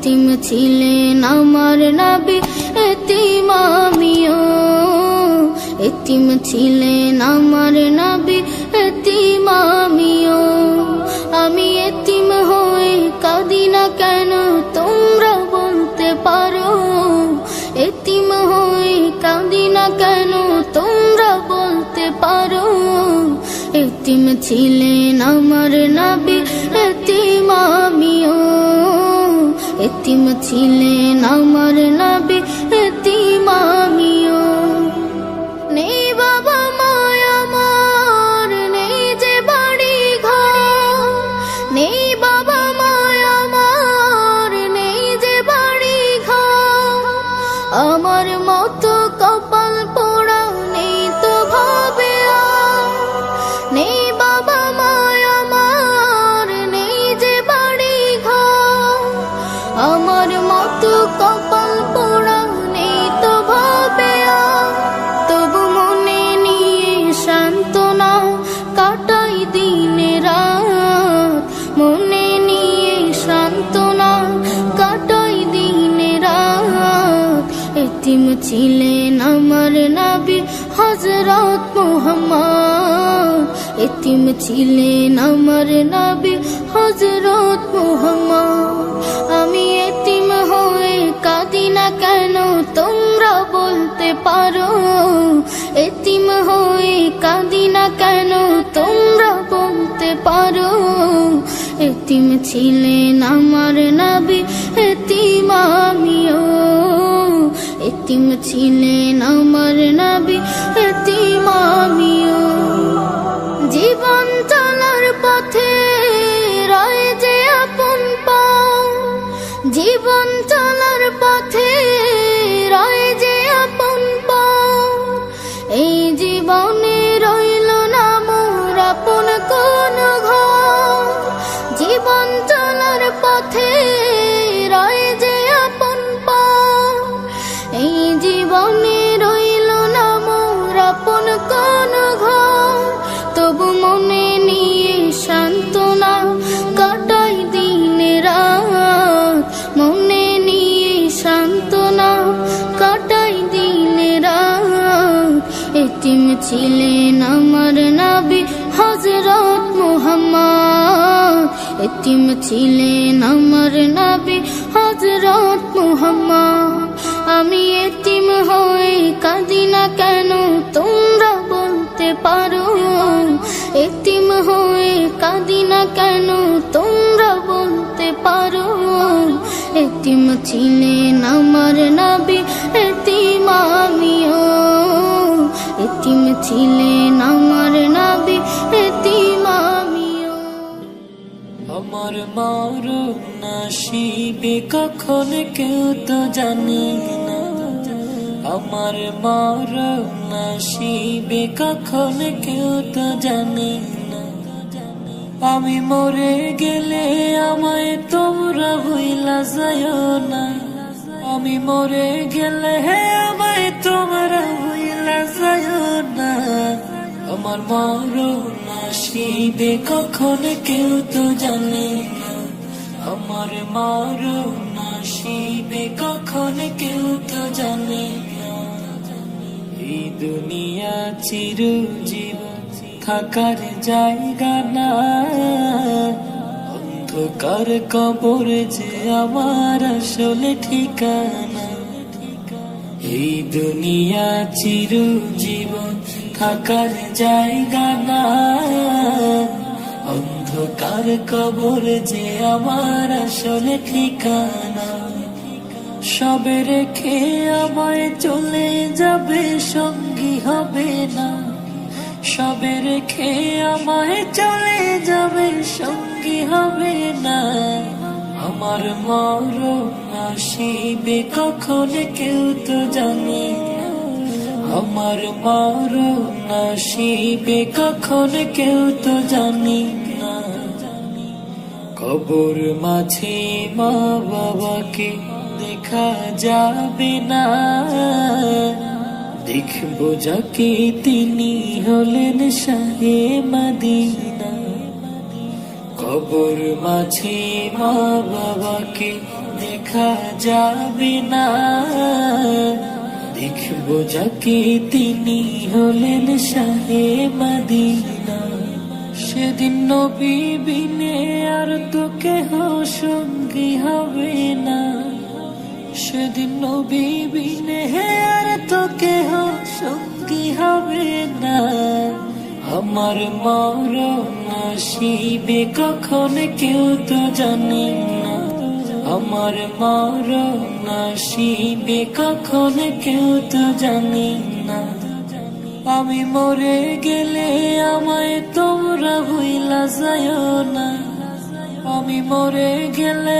এতিম ছিলেন আমার নবী, এতিম আমিও। এতিম ছিলেন আমার নবী, এতিম আমিও। আমি এতিম হয়ে কাঁদি না কেন তোমরা বলতে পারো? এতিম হয়ে কাঁদি না কেন তোমরা বলতে পারো? এতিম ছিলেন আমার নবী, এতিম আমিও। এতিম ছিলেন আমার নবী, এতিম আমিও। নেই বাবা মায় আমার, নেই যে বাড়ি ঘর। নেই বাবা মায় আমার, নেই যে বাড়ি ঘর। আমার মতো কপাল পোড়া নেই তো ভাবে আর। নেই বাবা মায় আমার, নেই যে বাড়ি ঘর। আমার মতো কপাল পোড়া নেই তো ভাবে আর। তবু মনে নিয়ে সান্ত্বনা কাটাই দিন রাত। মনে নিয়ে সান্ত্বনা কাটাই দিন রাত। এতিম ছিলেন আমার নবী হযরত মুহাম্মদ। এতিম ছিলেন আমার নবী হযরত মুহাম্মদ। আমি এতিম হয়ে কাঁদি না কেন তোমরা বলতে পারো? এতিম হয়ে কাঁদি না কেন তোমরা বলতে পারো? এতিম ছিলেন আমার নবী, এতিম আমিও। এতিম ছিলেন আমার নবী, এতিম আমিও। জীবন চলার পথে রয় যে আপন পাও। জীবন চলার পথে রয় যে আপন পাও। এই জীবনে রইল না মোর আপন কোন ঘর। জীবন চলার পথে রয় যে আপন পাও। এই জীবনে রইল না মোর আপন কোন ঘর। তবু মনে নিয়ে সান্ত্বনা কাটাই দিন রাত। মনে নিয়ে সান্ত্বনা কাটাই দিন রাত। এতিম ছিলেন আমার নবী হযরত মুহাম্মদ। এতিম ছিলেন আমার নবী হযরত মুহাম্মদ। আমি এতিম হয়ে কাঁদি না কেন তোমরা বলতে পারো? এতিম হয়ে কাঁদি না কেন তোমরা বলতে পারো? এতিম ছিলেন আমার নবী, এতিম আমিও। এতিম ছিলেন আমার নবী, এতিম আমিও। আমার মরণ নসিবে কখন কেউ তো জানে না। আমার মরণ নসিবে কখন কেউ তো জানে না। আমি মরে গেলে আমায় তোমরা ভুইলা যাইও না। আমি মরে গেলে আমায় তোমরা ভুইলা যাইও না। আমার মরণ নসিবে কখন কেউ তো জানে না। আমার মরণ নসিবে কখন কেউ তো জানে না। এই দুনিয়া চিরজীবন থাকার জায়গা না। অন্ধকার কবর যে আমার আসলে ঠিকানা। এই দুনিয়া চিরজীবন থাকার জায়গা না। অন্ধকার কবর যে আমার আসলে ঠিকানা। সবে রেখে আমায় চলে যাবে, সঙ্গী হবে না। সবে রেখে আমায় চলে যাবে, সঙ্গী হবে না। আমার মরণ আসিবে কখন কেউ তো জানে না। আমার মরণ আসিবে কখন কেউ তো জানে না। কবর মাঝে মা বাবাকে দেখা যাবে না। দেখবো যাকে তিনি হলেন শাহে মদিনা। কবর মাঝে মা বাবাকে দেখা দেখা যাবে না। দেখবো যাকে তিনি হলেন শাহে মদিনা। সেদিন নবী বিনে আর তো কেহ সঙ্গী হবে না। সেদিন নবী বিনে আর তো কেহ সঙ্গী হবে না। আমার মরণ আসিবে কখন কেউ তো জানে না। আমার মরণ আসিবে কখন কেউ তো জানে না। আমি মরে গেলে আমায় তোমরা ভুইলা যাইও না। আমি মরে গেলে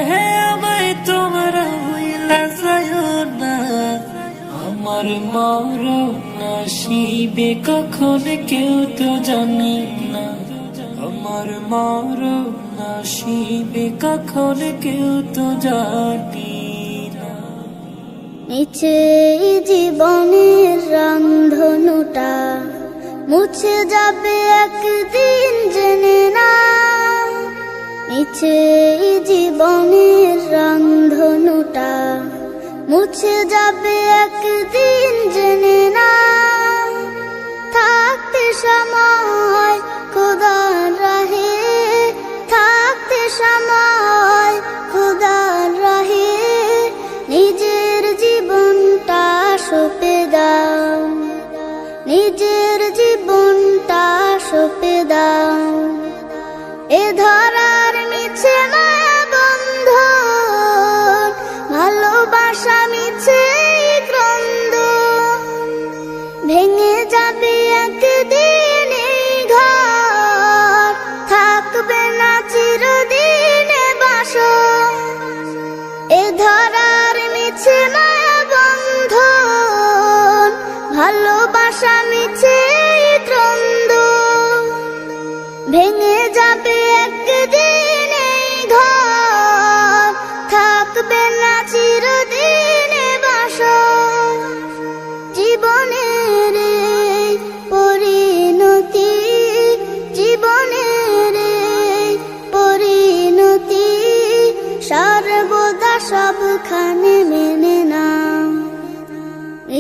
আমায় তোমরা ভুইলা যাইও না। আমার মরণ আসিবে কখন কেউ তো জানে না। আমার মরণ আসিবে কখন কেউ তো জানে না। নিচে জীবনের রংধনুটা মুছে যাবে একদিন জেনে না। নিচে জীবনের রংধনুটা মুছে যাবে একদিন জেনে না। থাকতে সময় খোদার রাহে, থাকতে সময় খোদার রাহে নিজের জীবনটা সঁপে দাও, নিজের জীবনটা সঁপে দাও। এ ধরার মিছে মায়া বন্ধন, ভালোবাসা মিছে ক্রন্দন, ভেঙে যাবে একদিন এই ঘর, থাকবে না চিরদিনে বাসর। এ ধরার মিছে মায়া বন্ধন, ভালোবাসা মিছে ক্রন্দন, ভেঙে যাবে একদিন এই ঘর, থাকবে না চিরদিনে বাসর। জীবনের এই পরিণতি, জীবনের এই পরিণতি সর্বদা সবখানে মেনে না।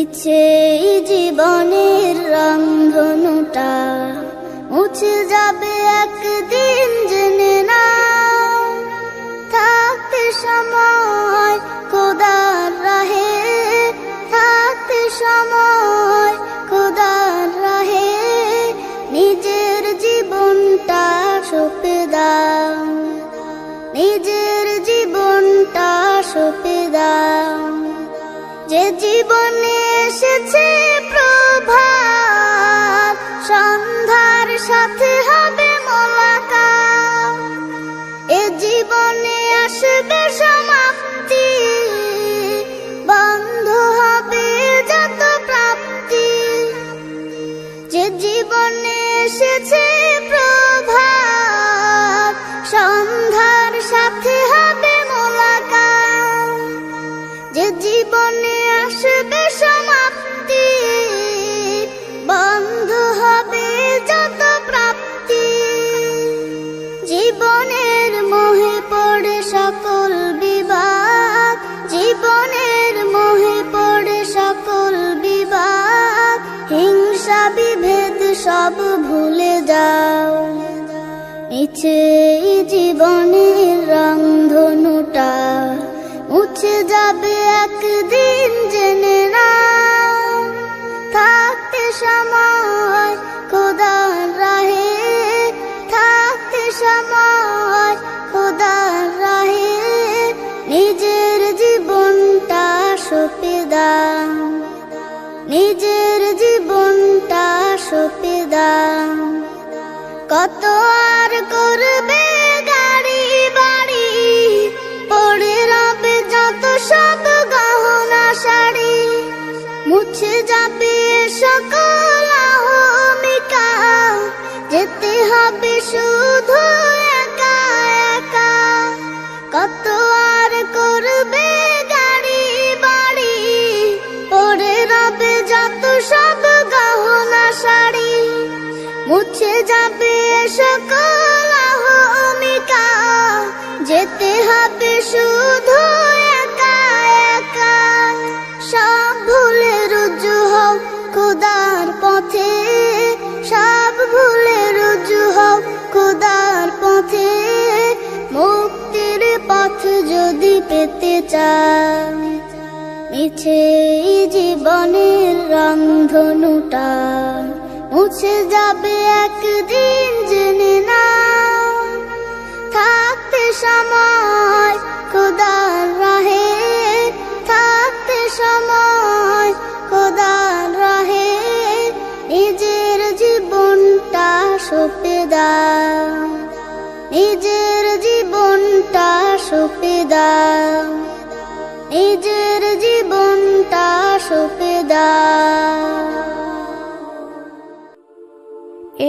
ইচ্ছে জীবনের রংধনুটা মুছে যাবে একদিন জেনে না। থাকতে সময় খোদার রাহে, থাকতে সময় খোদার রাহে নিজের জীবনটা সঁপে দাও, নিজের জীবনটা সঁপে দাও। যে জীবনে এসেছে প্রভাত, সন্ধ্যার সাথে হবে মোলাকাত। এ জীবনে আসবে সমাপ্তি, বন্ধ হবে যত প্রাপ্তি। যে জীবনে এসেছে প্রভাত, সন্ধ্যার সাথে হবে মোলাকাত। যে জীবনে আসবে সমাপ্তি, বন্ধ হবে যত প্রাপ্তি। জীবনের মোহে পড়ে সকল বিবাদ, জীবনের মোহে পড়ে সকল বিবাদ। হিংসা বিভেদ সব ভুলে যাও। মিছে জীবনের রংধনুটা মুছে যাবে একদিন জেনে না। থাকতে সময় খোদার রাহে, থাকতে সময় খোদার রাহে নিজের জীবনটা সঁপে দাও, নিজের জীবনটা সঁপে দাও। কত আর করবে গাড়ি বাড়ি, পড়ে রবে যত সব গহনা শাড়ি। মুছে যাবে সকল অহমিকা, যেতে হবে শুধু একা একা। কত আর করবে গাড়ি বাড়ি, পড়ে রবে যত সব গহনা শাড়ি। মুছে যাবে সকল অহমিকা, যেতে হবে শুধু একা পেতে চাই, মিছে এই জীবনের রংধনুটা মুছে যাবে একদিন জেনে না। থাকতে সময় খোদার রাহে, থাকতে সময় খোদার রাহে, নিজের জীবনটা সঁপে দাও, নিজের জীবনটা সঁপে দাও, নিজের জীবনটা সঁপে দাও।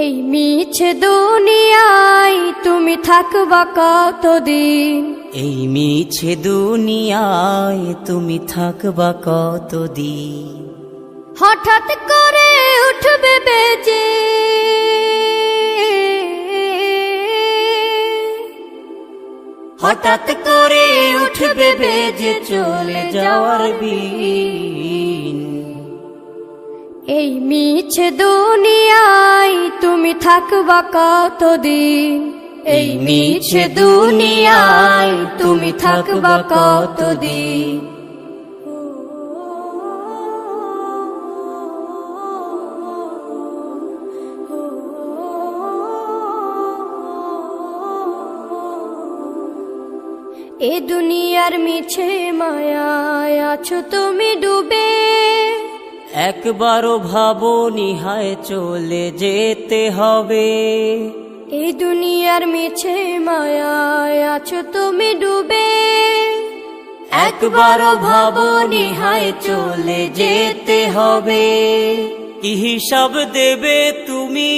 এই মিছে দুনিয়ায় তুমি থাকবা কতদিন, এই মিছে দুনিয়ায় তুমি থাকবা কতদিন। হঠাৎ করে উঠবে বেজে, হঠাৎ করে উঠবে বেজে চলে যাওয়ার বিন। এই মিছে দুনিয়ায় তুমি থাকবা কতদিন, এই মিছে দুনিয়ায় তুমি থাকবা কতদিন। এ দুনিয়ার মিছে মায়ায় আছো তুমি ডুবে, একবারও ভাবনি হায় চলে যেতে হবে। এই দুনিয়ার মিছে মায়ায় আছো তুমি ডুবে, একবারও ভাবনি হায় চলে যেতে হবে। কি হিসাব দেবে তুমি,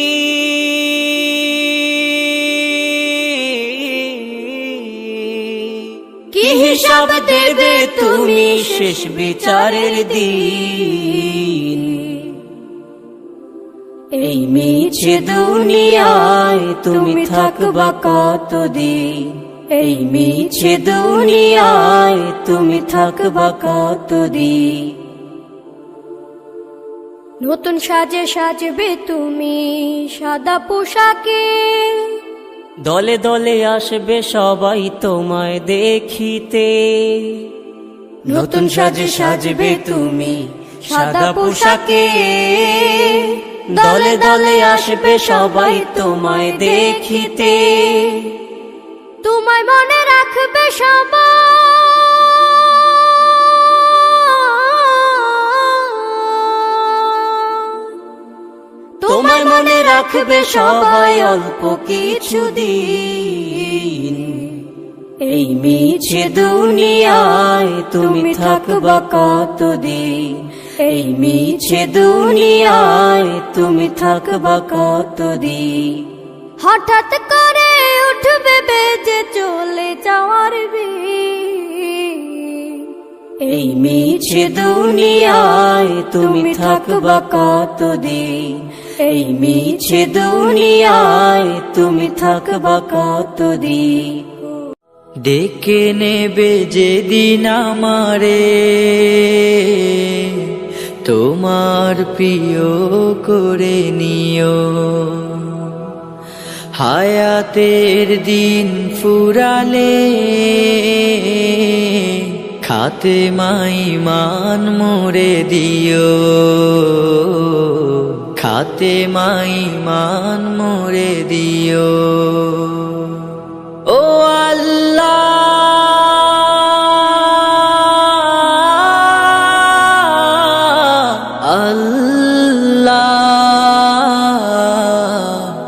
কি হিসাব দেবে তুমি শেষ বিচারের দিন। এই মিছে দুনিয়ায় তুমি থাকবা কতদিন, এই মিছে দুনিয়ায় তুমি থাকবা কতদিন। নতুন সাজে সাজবে তুমি সাদা পোশাকে, দলে দলে আসবে সবাই তোমায় দেখিতে। নতুন সাজে সাজবে তুমি সাদা পোশাকে, দলে দলে আসবে সবাই তোমায় দেখিতে। তোমায় মনে রাখবে সবাই, তোমায় মনে রাখবে সবাই অল্প কিছু দিন। এই মিছে দুনিয়ায় তুমি থাকবা কতদিন, এই মিছে দুনিয়ায় তুমি থাকবা কতদিন। হঠাৎ করে উঠবে বেজে চলে যাওয়ার বিন। এই মিছে দুনিয়ায় তুমি থাকবা কতদিন, এই মিছে দুনিয়ায় তুমি থাকবা কতদিন। ডেকে নেবে যেদিন আমারে তোমার প্রিয় করে নিও। হায়াতের দিন ফুরালে খাতে মাইমান মোরে দিও, খাতে মাইমান মোরে দিও। ও আল্লাহ আল্লাহ,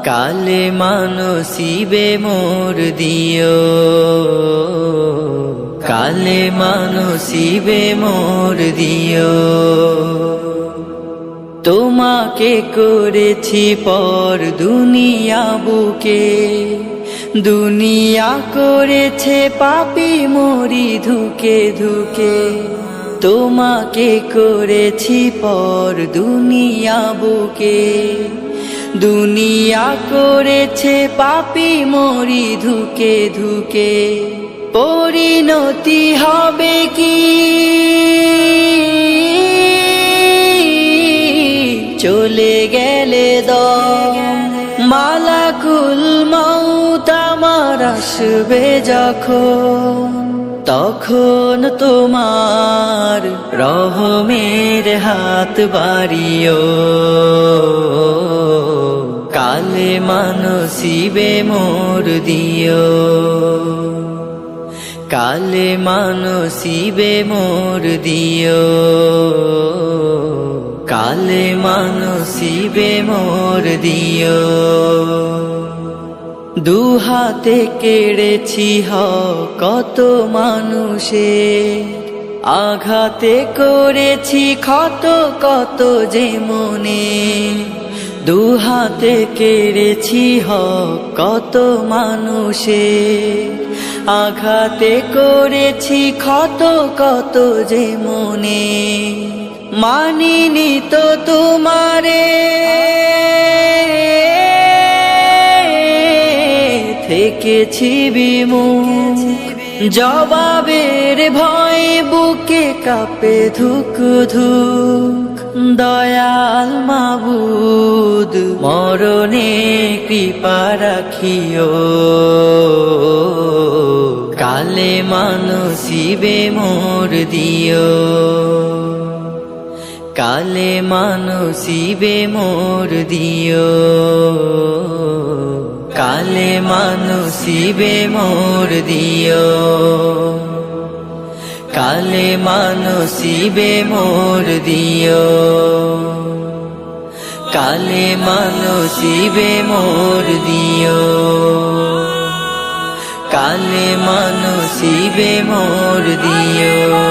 কালে মানসিবে মোর দিও, কালে মানসিবে মোর দিও। তোমাকে করেছি পর দুনিয়া বুকে, দুনিয়া করেছে পাপী মরি ধুকে ধুকে। তোমাকে করেছি পর দুনিয়া বুকে, দুনিয়া করেছে পাপী মরি ধুকে ধুকে। পরিণতি হবে কি চলে গেলে দম, মালাকুল মউত আমার আসবে যখন, তখন তোমার রহমের হাত বাড়িও, কালে মানসিবে মোর দিও, কালে মানসিবে মোর দিও, কালে মানসিবে মোর দিও। দুহাতে কেড়েছি কত মানুষের, আঘাতে করেছি ক্ষত কত যে মনে, দুহাতে কেড়েছি কত মানুষের, আঘাতে করেছি ক্ষত কত যে মনে, মানিনি তো তোমারে থেকেছি বিমুখ, জবাবের ভয় বুকে কাঁপে ধুক ধুক, দয়াল মাবুদ মরণে কৃপা রাখিও, কালে মানসিবে মোর দিও, কালে মানসিবে মোর দিও, কালে মানসিবে মোর দিও, কালে মানসিবে মোর দিও, কালে মানসিবে মোর দিও, কালে মানসিবে মোর দিও।